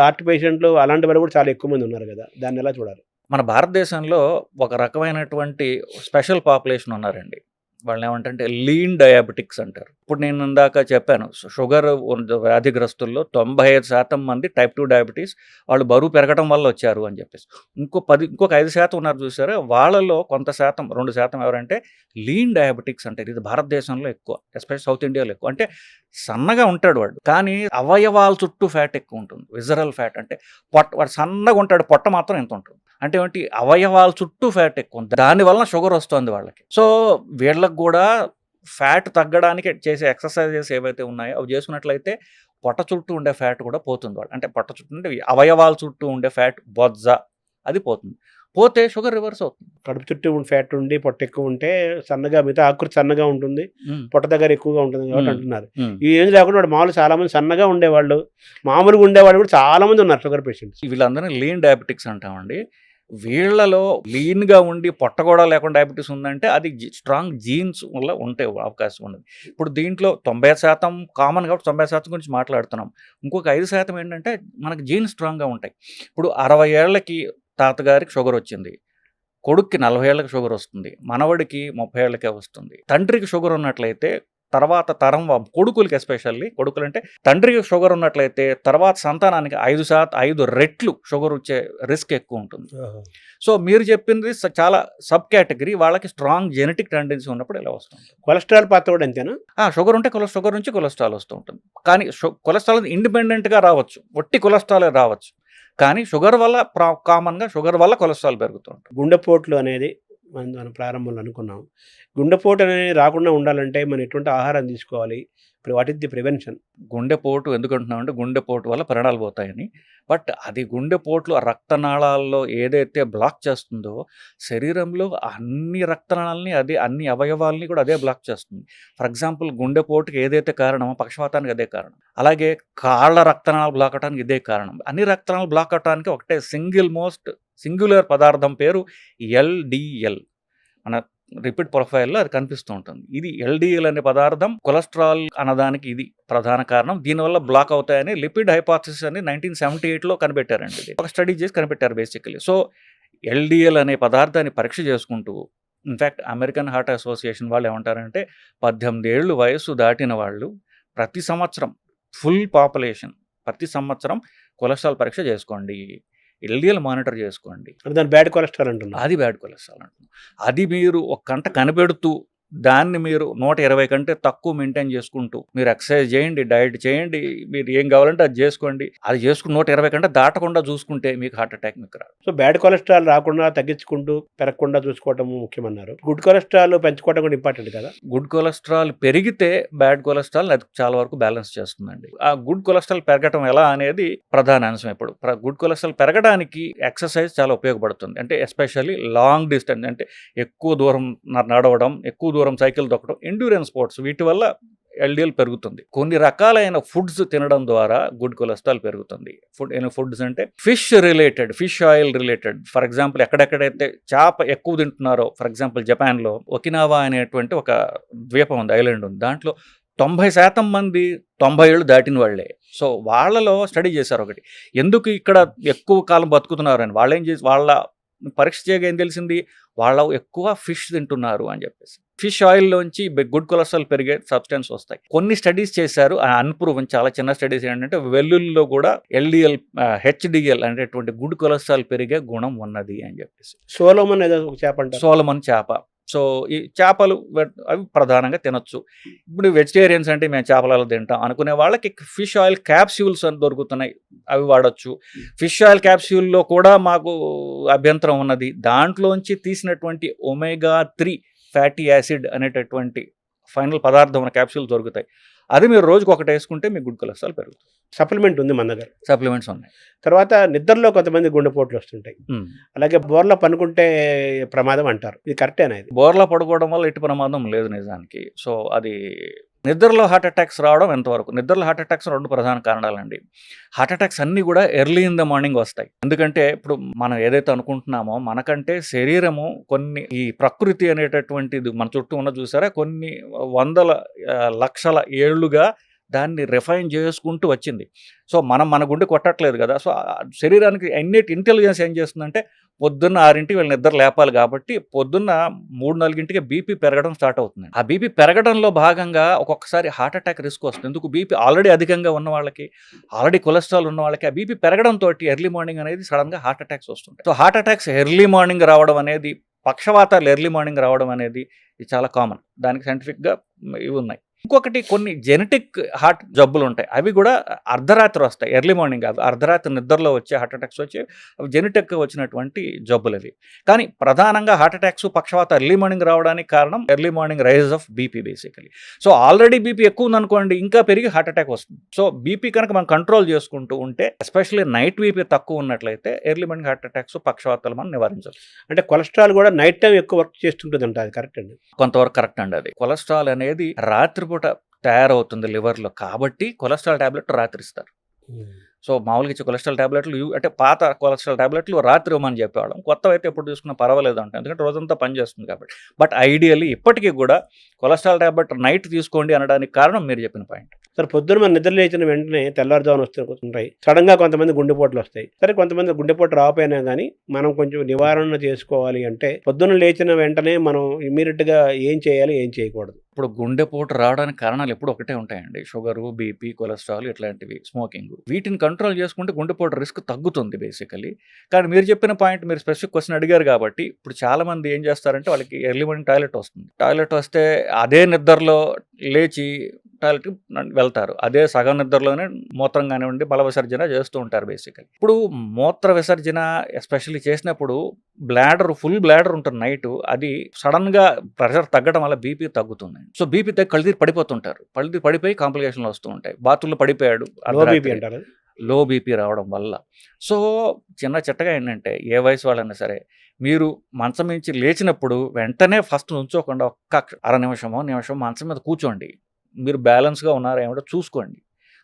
హార్ట్ పేషెంట్లు అలాంటి వాళ్ళు కూడా చాలా ఎక్కువ మంది ఉన్నారు కదా. దాన్ని ఎలా చూడాలి? మన భారతదేశంలో ఒక రకమైనటువంటి స్పెషల్ పాపులేషన్ ఉన్నారండి. వాళ్ళని ఏమంటే లీన్ డయాబెటిక్స్ అంటారు. ఇప్పుడు నేను ఇందాక చెప్పాను, షుగర్ వ్యాధిగ్రస్తుల్లో 95% మంది టైప్ 2 డయాబెటీస్ వాళ్ళు బరువు పెరగడం వల్ల వచ్చారు అని చెప్పేసి. ఇంకొక 5% ఉన్నారు చూసారా, వాళ్ళలో కొంత శాతం 2% ఎవరంటే లీన్ డయాబెటిక్స్ అంటారు. ఇది భారతదేశంలో ఎక్కువ, ఎస్పెషల్ సౌత్ ఇండియాలో ఎక్కువ. అంటే సన్నగా ఉంటాడు వాడు, కానీ అవయవాల చుట్టూ ఫ్యాట్ ఎక్కువ ఉంటుంది. విజరల్ ఫ్యాట్ అంటే వాడు సన్నగా ఉంటాడు, పొట్ట మాత్రం ఎంత ఉంటుంది. అంటే ఏంటి, అవయవాల చుట్టూ ఫ్యాట్ ఎక్కువ ఉంది, దానివల్ల షుగర్ వస్తుంది వాళ్ళకి. సో వీళ్ళకి కూడా ఫ్యాట్ తగ్గడానికి చేసే ఎక్సర్సైజెస్ ఏవైతే ఉన్నాయో అవి చేసుకున్నట్లయితే పొట్ట చుట్టూ ఉండే ఫ్యాట్ కూడా పోతుంది. వాళ్ళు అంటే పొట్ట చుట్టూ ఉండే అవయవాల చుట్టూ ఉండే ఫ్యాట్, బొజ్జ, అది పోతుంది. పోతే షుగర్ రివర్స్ అవుతుంది. కడుపు చుట్టూ ఫ్యాట్ ఉండి పొట్ట ఎక్కువ ఉంటే సన్నగా, మిగతా ఆకృతి సన్నగా ఉంటుంది, పొట్ట దగ్గర ఎక్కువగా ఉంటుంది కాబట్టి అంటున్నారు. ఈ ఏం లేకుండా వాడు మామూలు చాలా మంది సన్నగా ఉండేవాళ్ళు, మామూలుగా ఉండేవాళ్ళు కూడా చాలా మంది ఉన్నారు షుగర్ పేషెంట్స్. వీళ్ళందరినీ లీన్ డయాబెటిక్స్ అంటామండి. వీళ్ళలో లీన్‌గా ఉండి పొట్ట కూడా లేకుండా డయాబెటీస్ ఉందంటే అది స్ట్రాంగ్ జీన్స్ వల్ల ఉంటే అవకాశం ఉన్నది. ఇప్పుడు దీంట్లో 90% కామన్ కాబట్టి 90% గురించి మాట్లాడుతున్నాం. ఇంకొక 5% ఏంటంటే మనకు జీన్స్ స్ట్రాంగ్‌గా ఉంటాయి. ఇప్పుడు 60 ఏళ్లకి తాతగారికి షుగర్ వచ్చింది, కొడుక్కి 40 ఏళ్ళకి షుగర్ వస్తుంది, మనవడికి 30 ఏళ్ళకే వస్తుంది. తండ్రికి షుగర్ ఉన్నట్లయితే తర్వాత తరం కొడుకులకి, ఎస్పెషల్లీ కొడుకులంటే తండ్రికి షుగర్ ఉన్నట్లయితే తర్వాత సంతానానికి 5 రెట్లు షుగర్ వచ్చే రిస్క్ ఎక్కువ ఉంటుంది. సో మీరు చెప్పింది చాలా సబ్ కేటగిరీ. వాళ్ళకి స్ట్రాంగ్ జెనెటిక్ టెండెన్సీ ఉన్నప్పుడు ఇలా వస్తుంది. కొలెస్ట్రాల్ పాత్ర కూడా అంతేనా? షుగర్ ఉంటే షుగర్ నుంచి కొలెస్ట్రాల్ వస్తూ ఉంటుంది. కానీ కొలెస్ట్రాల్ ఇండిపెండెంట్గా రావచ్చు, ఒట్టి కొలెస్ట్రాలే రావచ్చు. కానీ షుగర్ వల్ల కామన్గా షుగర్ వల్ల కొలెస్ట్రాల్ పెరుగుతూ ఉంటుంది. గుండెపోట్లు అనేది మనం ప్రారంభంలో అనుకున్నాం. గుండెపోటు అనేది రాకుండా ఉండాలంటే మనం ఎటువంటి ఆహారం తీసుకోవాలి? What is the prevention? గుండెపోటు ఎందుకు అంటున్నామంటే గుండెపోటు వల్ల ప్రాణాలు పోతాయని. బట్ అది గుండెపోట్లు రక్తనాళాల్లో ఏదైతే బ్లాక్ చేస్తుందో శరీరంలో అన్ని రక్తనాళాలని, అన్ని అవయవాల్ని కూడా అదే బ్లాక్ చేస్తుంది. ఫర్ ఎగ్జాంపుల్ గుండెపోటుకి ఏదైతే కారణమో పక్షవాతానికి అదే కారణం. అలాగే కాళ్ళ రక్తనాళాలు బ్లాక్ అవడానికి ఇదే కారణం. అన్ని రక్తనాళాలు బ్లాక్ అవడానికి ఒకటే సింగులర్ పదార్థం పేరు ఎల్డిఎల్. మన రిపీట్ ప్రొఫైల్లో అది కనిపిస్తూ ఉంటుంది. ఇది ఎల్డిఎల్ అనే పదార్థం కొలెస్ట్రాల్ అన్నదానికి ఇది ప్రధాన కారణం. దీనివల్ల బ్లాక్ అవుతాయని లిపిడ్ హైపోథసిస్ అని 1978లో కనిపెట్టారండి. ఇది ఒక స్టడీ చేసి కనిపెట్టారు బేసికలీ. సో ఎల్డిఎల్ అనే పదార్థాన్ని పరీక్ష చేసుకుంటూ, ఇన్ఫ్యాక్ట్ అమెరికన్ హార్ట్ అసోసియేషన్ వాళ్ళు ఏమంటారంటే 18 ఏళ్ళు వయసు దాటిన వాళ్ళు ప్రతి సంవత్సరం ఫుల్ పాపులేషన్ ప్రతి సంవత్సరం కొలెస్ట్రాల్ పరీక్ష చేసుకోండి, ఎల్డిఎల్ మానిటర్ చేసుకోండి. అంటే దాని బ్యాడ్ కొలెస్ట్రాల్ అంటున్నారు. అది బ్యాడ్ కొలెస్ట్రాల్ అంటున్నాం. అది మీరు ఒక కంట కనిపెడుతూ దాన్ని మీరు 120 కంటే తక్కువ మెయింటైన్ చేసుకుంటూ మీరు ఎక్సర్సైజ్ చేయండి, డైట్ చేయండి, మీరు ఏం కావాలంటే అది చేసుకోండి. అది చేసుకుని 120 కంటే దాటకుండా చూసుకుంటే మీకు హార్ట్ అటాక్ మీకు రాదు. సో బ్యాడ్ కొలెస్ట్రాల్ రాకుండా తగ్గించుకుంటూ పెరగకుండా చూసుకోవటం ముఖ్యమన్నారు. గుడ్ కొలెస్ట్రాల్ పెంచుకోవడం కూడా ఇంపార్టెంట్ కదా. గుడ్ కొలెస్ట్రాల్ పెరిగితే బ్యాడ్ కొలెస్ట్రాల్ అది చాలా వరకు బ్యాలెన్స్ చేస్తుందండి. ఆ గుడ్ కొలెస్ట్రాల్ పెరగటం ఎలా అనేది ప్రధాన అంశం. ఇప్పుడు గుడ్ కొలెస్ట్రాల్ పెరగడానికి ఎక్సర్సైజ్ చాలా ఉపయోగపడుతుంది. అంటే ఎస్పెషల్లీ లాంగ్ డిస్టెన్స్, అంటే ఎక్కువ దూరం నడవడం, ఎక్కువ దూరం సైకిల్ తొక్కడం, ఎండ్యూరెన్స్ స్పోర్ట్స్, వీటి వల్ల ఎల్డిఎల్ పెరుగుతుంది. కొన్ని రకాలైన ఫుడ్స్ తినడం ద్వారా గుడ్ కొలెస్ట్రాల్ పెరుగుతుంది. ఫుడ్స్ అంటే fish related, fish oil related. For example ఎక్కడెక్కడైతే చేప ఎక్కువ తింటున్నారో, ఫర్ ఎగ్జాంపుల్ జపాన్లో ఒకినావా అనేటువంటి ఒక ద్వీపం ఉంది, ఐలాండ్ ఉంది. దాంట్లో 90% మంది 90 ఏళ్ళు దాటిన వాళ్ళే. సో వాళ్ళలో స్టడీ చేశారు ఒకటి, ఎందుకు ఇక్కడ ఎక్కువ కాలం బతుకుతున్నారు అని. వాళ్ళు ఏం చేసి వాళ్ళ పరీక్ష చేయగా ఏం తెలిసింది, వాళ్ళు ఎక్కువ ఫిష్ తింటున్నారు అని చెప్పేసి. ఫిష్ ఆయిల్లోంచి గుడ్ కొలెస్ట్రాల్ పెరిగే సబ్స్టెన్స్ వస్తాయి. కొన్ని స్టడీస్ చేశారు, అన్ప్రూవన్, చాలా చిన్న స్టడీస్ ఏంటంటే వెల్లుల్లిలో కూడా ఎల్డిఎల్, హెచ్డిఎల్ అనేటువంటి గుడ్ కొలెస్ట్రాల్ పెరిగే గుణం ఉన్నది అని చెప్పేసి. సోలోమన్ ఏదో ఒక చేప అంటారు. సోలమన్ చేప. సో ఈ చేపలు అవి ప్రధానంగా తినొచ్చు. ఇప్పుడు వెజిటేరియన్స్ అంటే మేము చేపలలో తింటాం అనుకునే వాళ్ళకి ఫిష్ ఆయిల్ క్యాప్స్యూల్స్ అని దొరుకుతున్నాయి, అవి వాడచ్చు. ఫిష్ ఆయిల్ క్యాప్స్యూల్లో కూడా మాకు అభ్యంతరం ఉన్నది. దాంట్లోంచి తీసినటువంటి ఒమేగా-3 ఫ్యాటీ యాసిడ్ అనేటటువంటి ఫైనల్ పదార్థం ఉన్న క్యాప్సూల్ దొరుకుతాయి. అది మీరు రోజుకు ఒకటి వేసుకుంటే మీకు గుడ్ కొలెస్ట్రాల్ పెరుగుతుంది. సప్లిమెంట్ ఉంది మన దగ్గర. సప్లిమెంట్స్ ఉన్నాయి. తర్వాత నిద్రలో కొంతమంది గుండెపోట్లు వస్తుంటాయి, అలాగే బోర్లో పనుకుంటే ప్రమాదం అంటారు. ఇది కరెక్టేనా? ఇది బోర్లా పడుకోవడం వల్ల ఎట్టి ప్రమాదం లేదు నిజానికి. సో అది నిద్రలో హార్ట్ అటాక్స్ రావడం ఎంతవరకు, నిద్రలో హార్ట్ అటాక్స్ 2 ప్రధాన కారణాలండి. హార్ట్ అటాక్స్ అన్నీ కూడా ఎర్లీ ఇన్ ద మార్నింగ్ వస్తాయి. ఎందుకంటే ఇప్పుడు మనం ఏదైతే అనుకుంటున్నామో మనకంటే శరీరము కొన్ని, ఈ ప్రకృతి అనేటటువంటిది మన చుట్టూ ఉన్న చూసారా, కొన్ని వందల లక్షల ఏళ్లుగా దాన్ని రిఫైన్ చేసుకుంటూ వచ్చింది. సో మనం మన గుండె కొట్టట్లేదు కదా. సో శరీరానికి ఇన్నెట్ ఇంటెలిజెన్స్ ఏం చేస్తుందంటే పొద్దున్న 6ంటికి వీళ్ళు నిద్ర లేపాలి కాబట్టి పొద్దున్న 3-4ంటికి బీపీ పెరగడం స్టార్ట్ అవుతుంది. ఆ బీపీ పెరగడంలో భాగంగా ఒక్కొక్కసారి హార్ట్ అటాక్ రిస్క్ వస్తుంది. ఎందుకు, బీపీ ఆల్రెడీ అధికంగా ఉన్న వాళ్ళకి, ఆల్రెడీ కొలెస్ట్రాల్ ఉన్న వాళ్ళకి ఆ బీపీ పెరగడంతో ఎర్లీ మార్నింగ్ అనేది సడన్గా హార్ట్ అటాక్స్ వస్తుంటాయి. So heart attacks early morning రావడం అనేది, పక్షవాతాలు ఎర్లీ మార్నింగ్ రావడం అనేది ఇది చాలా కామన్. దానికి సైంటిఫిక్గా ఇవి ఉన్నాయి. ఇంకొకటి కొన్ని జెనెటిక్ హార్ట్ జబ్బులు ఉంటాయి, అవి కూడా అర్ధరాత్రి వస్తాయి, ఎర్లీ మార్నింగ్. అవి అర్ధరాత్రి నిద్రలో వచ్చే హార్ట్ అటాక్స్ వచ్చి అవి జెనెటిక్ వచ్చినటువంటి జబ్బులు అవి. కానీ ప్రధానంగా హార్ట్ అటాక్స్, పక్షవాత ఎర్లీ మార్నింగ్ రావడానికి కారణం early morning rise of BP basically. So already BP ఎక్కువ ఉందనుకోండి, ఇంకా పెరిగి హార్ట్ అటాక్ వస్తుంది. సో బీపీ కనుక మనం కంట్రోల్ చేసుకుంటూ ఉంటే, ఎస్పెషల్లీ నైట్ బీపీ తక్కువ ఉన్నట్లయితే ఎర్లీ మార్నింగ్ హార్ట్ అటాక్స్, పక్షవాతాలు మనం నివారించవచ్చు. అంటే కొలెస్ట్రాల్ కూడా నైట్ టైం ఎక్కువ వర్క్ చేస్తుంటుంది అంట, అది కరెక్ట్ అండి? కొంతవరకు కరెక్ట్ అండి. అది కొలెస్ట్రాల్ అనేది రాత్రిపూట తయారవుతుంది లివర్లో, కాబట్టి కొలెస్ట్రాల్ టాబ్లెట్ రాత్రి ఇస్తారు. సో మామూలుగా ఇచ్చే కొలెస్ట్రాల్ టాబ్లెట్లు అంటే పాత కొలెస్ట్రాల్ టాబ్లెట్లు రాత్రి ఇవ్వమని చెప్పేవాళ్ళం. కొత్తవి అయితే ఎప్పుడు తీసుకున్నా పర్వాలేదు అంటే, ఎందుకంటే రోజంతా పనిచేస్తుంది కాబట్టి. బట్ ఐడియల్లీ ఇప్పటికీ కూడా కొలెస్ట్రాల్ టాబ్లెట్ నైట్ తీసుకోండి అనడానికి కారణం మీరు చెప్పిన పాయింట్. సరే, పొద్దున్న మనం నిద్ర లేచిన వెంటనే తెల్లారుజామున వస్తుంటాయి, సడన్గా కొంతమంది గుండెపోట్లు వస్తాయి. సరే, కొంతమంది గుండెపోటు రాకపోయినా కానీ మనం కొంచెం నివారణ చేసుకోవాలి అంటే పొద్దున్న లేచిన వెంటనే మనం ఇమీడియట్గా ఏం చేయాలి, ఏం చేయకూడదు? ఇప్పుడు గుండెపోటు రావడానికి కారణాలు ఎప్పుడు ఒకటే ఉంటాయండి, షుగరు, బీపీ, కొలెస్ట్రాల్, ఇట్లాంటివి, స్మోకింగ్. వీటిని కంట్రోల్ చేసుకుంటే గుండెపోటు రిస్క్ తగ్గుతుంది బేసికలీ. కానీ మీరు చెప్పిన పాయింట్, మీరు స్పెసిఫిక్ క్వశ్చన్ అడిగారు కాబట్టి, ఇప్పుడు చాలా మంది ఏం చేస్తారంటే వాళ్ళకి ఎర్లీ మార్నింగ్ టాయిలెట్ వస్తుంది, టాయిలెట్ వస్తే అదే నిద్రలో లేచి టాయిలెట్కి వెళ్తారు, అదే సగం నిద్రలోనే మూత్రం కానివ్వండి మల విసర్జన చేస్తూ ఉంటారు బేసికలీ. ఇప్పుడు మూత్ర విసర్జన ఎస్పెషల్లీ చేసినప్పుడు ఫుల్ బ్లాడర్ ఉంటుంది నైట్, అది సడన్గా ప్రెషర్ తగ్గడం వల్ల బీపీ తగ్గుతుంది. సో బీపీ తగ్గి కళ్ళుతీరి పడిపోతుంటారు, కళ్ళుతీరి పడిపోయి కాంప్లికేషన్లు వస్తూ ఉంటాయి. బాత్రూంలో పడిపోయాడు, లో బీపీ రావడం వల్ల. సో చిన్న చిట్టగా ఏంటంటే, ఏ వయసు వాళ్ళైనా సరే మీరు మంచం నుంచి లేచినప్పుడు వెంటనే ఫస్ట్ నుంచోకుండా ఒక్క అర నిమిషమో మంచం మీద కూర్చోండి, మీరు బ్యాలెన్స్గా ఉన్నారా ఏమిటో చూసుకోండి,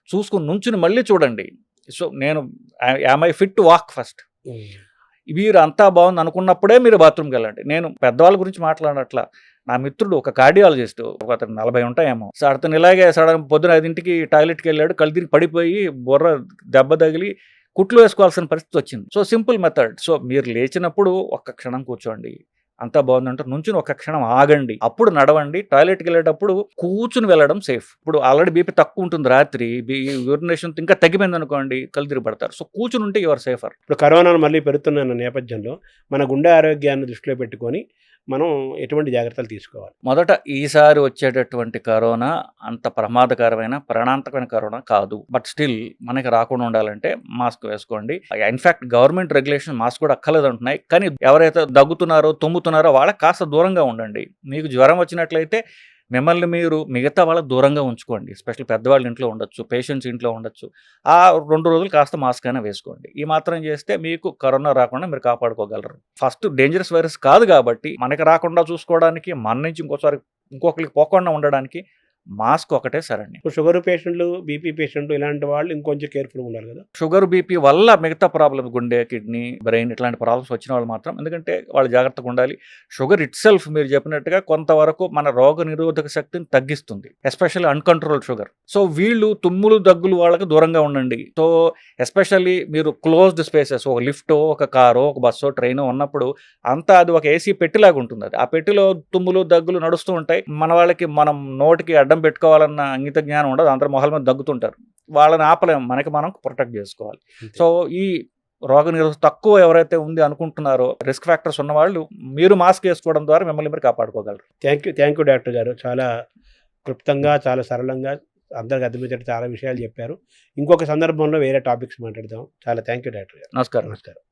చూసుకుని నుంచుని మళ్ళీ చూడండి. సో నేను am I fit to walk first, మీరు అంతా బాగుంది అనుకున్నప్పుడే మీరు బాత్రూమ్కి వెళ్ళండి. నేను పెద్దవాళ్ళ గురించి మాట్లాడట్లా, నా మిత్రుడు ఒక కార్డియాలజిస్ట్, అతను 40 ఉంటాయేమో, సో అతను ఇలాగే సడన్ పొద్దున 5ంటికి టాయిలెట్కి వెళ్ళాడు, కళ్ళు తిరిగి పడిపోయి బుర్ర దెబ్బ తగిలి కుట్లు వేసుకోవాల్సిన పరిస్థితి వచ్చింది. So simple method. సో మీరు లేచినప్పుడు ఒక్క క్షణం కూర్చోండి, అంతా బాగుందంటే నుంచుని ఒక క్షణం ఆగండి, అప్పుడు నడవండి. టాయిలెట్కి వెళ్ళేటప్పుడు కూర్చుని వెళ్ళడం సేఫ్. ఇప్పుడు ఆల్రెడీ బీపీ తక్కువ ఉంటుంది, రాత్రి యూరినేషన్ ఇంకా తగ్గిపోయింది అనుకోండి, కళ్ళు తిరిగి పడతారు. సో కూర్చుని ఉంటే యువర్ సేఫర్. ఇప్పుడు కరోనాను మళ్ళీ పెరుగుతున్న నేపథ్యంలో మన గుండె ఆరోగ్యాన్ని దృష్టిలో పెట్టుకొని మనం ఎటువంటి జాగ్రత్తలు తీసుకోవాలి? మొదట ఈసారి వచ్చేటటువంటి కరోనా అంత ప్రమాదకరమైన ప్రాణాంతకమైన కరోనా కాదు. బట్ స్టిల్ మనకి రాకుండా ఉండాలంటే మాస్క్ వేసుకోండి. ఇన్ఫాక్ట్ గవర్నమెంట్ రెగ్యులేషన్ మాస్క్ కూడా అక్కర్లేదు అంటున్నాయి. కానీ ఎవరైతే దగ్గుతున్నారో తుమ్ముతున్నారో వాళ్ళకి కాస్త దూరంగా ఉండండి. మీకు జ్వరం వచ్చినట్లయితే మిమ్మల్ని మీరు మిగతా వాళ్ళకి దూరంగా ఉంచుకోండి. ఎస్పెషల్లీ పెద్దవాళ్ళు ఇంట్లో ఉండొచ్చు, పేషెంట్స్ ఇంట్లో ఉండొచ్చు. ఆ 2 రోజులు కాస్త మాస్క్ అయినా వేసుకోండి. ఈ మాత్రం చేస్తే మీకు కరోనా రాకుండా మీరు కాపాడుకోగలరు. ఫస్ట్ డేంజరస్ వైరస్ కాదు కాబట్టి మనకి రాకుండా చూసుకోవడానికి, మన నుంచి ఇంకొకరికి పోకుండా ఉండడానికి మాస్క్ ఒకటే సరండి. ఇప్పుడు షుగర్ పేషెంట్లు, బీపీ పేషెంట్లు ఇలాంటి వాళ్ళు ఇంకొంచెం కేర్ఫుల్గా ఉండాలి కదా? షుగర్ బీపీ వల్ల మిగతా ప్రాబ్లమ్స్, గుండె, కిడ్నీ, బ్రెయిన్ ఇట్లాంటి ప్రాబ్లమ్స్ వచ్చిన వాళ్ళు మాత్రం, ఎందుకంటే వాళ్ళు జాగ్రత్తగా ఉండాలి. షుగర్ ఇట్ సెల్ఫ్ మీరు చెప్పినట్టుగా కొంతవరకు మన రోగ నిరోధక శక్తిని తగ్గిస్తుంది, ఎస్పెషల్లీ అన్కంట్రోల్డ్ షుగర్. సో వీళ్ళు తుమ్ములు దగ్గులు వాళ్ళకి దూరంగా ఉండండి. సో ఎస్పెషల్లీ మీరు క్లోజ్డ్ స్పేసెస్, ఒక లిఫ్టో, ఒక కారో, ఒక బస్సో, ట్రైనో ఉన్నప్పుడు అంతా అది ఒక ఏసీ పెట్టిలాగా ఉంటుంది. అది ఆ పెట్టిలో తుమ్ములు దగ్గులు నడుస్తూ ఉంటాయి. మన వాళ్ళకి మనం నోటికి అడ్డం పెట్టుకోవాలన్న అంగిత జ్ఞానం ఉండదు, అందరూ మొహల మీద దగ్గుతుంటారు. వాళ్ళని ఆపలేము, మనకి మనం ప్రొటెక్ట్ చేసుకోవాలి. సో ఈ రోగ నిరోధక తక్కువ ఎవరైతే ఉంది అనుకుంటున్నారో, రిస్క్ ఫ్యాక్టర్స్ ఉన్న వాళ్ళు మీరు మాస్క్ వేసుకోవడం ద్వారా మిమ్మల్ని మీరు కాపాడుకోగలరు. థ్యాంక్ యూ డాక్టర్ గారు. చాలా క్లుప్తంగా, చాలా సరళంగా అందరికి అర్థమయ్యేటట్టు చాలా విషయాలు చెప్పారు. ఇంకొక సందర్భంలో వేరే టాపిక్స్ మాట్లాడదాం. చాలా థ్యాంక్ యూ డాక్టర్ గారు. నమస్కారం. నమస్కారం.